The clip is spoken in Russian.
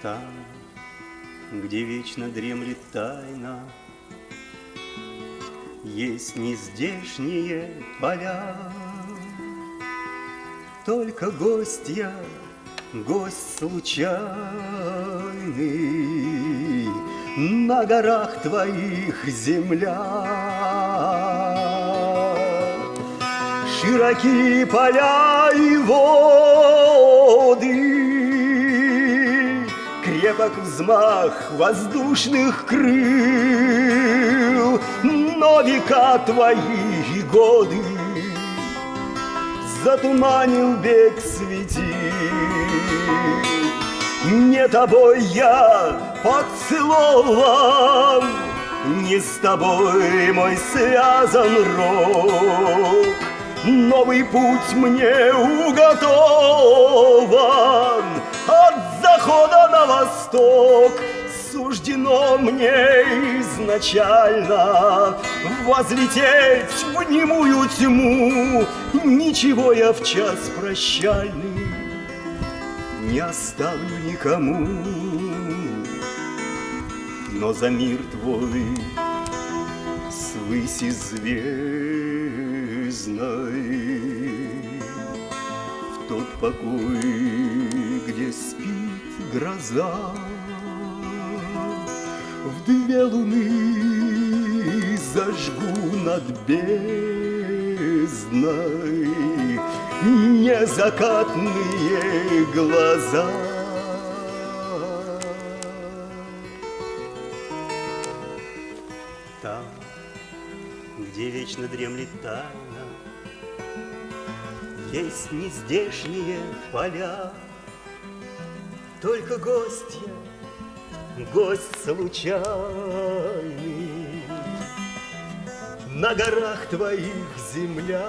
Там, где вечно дремлет тайна, есть нездешние поля. Только гость я, гость случайный, на горах твоих земля. Широкие поля и воды, крепок взмах воздушных крыл, но века твои и годы затуманил бег светил. Не тобой я поцелован, не с тобой мой связан рок. Новый путь мне уготован, от захода на восток. Суждено мне изначально возлететь в немую тьму. Ничего я в час прощальный не оставлю никому. Но за мир твой свыси звездной, в тот покой, где спит гроза, в две луны зажгу над бездной незакатные глаза. Там, где вечно дремлет тайна, есть нездешние поля. Только гость я, гость случайный, на горах твоих земля.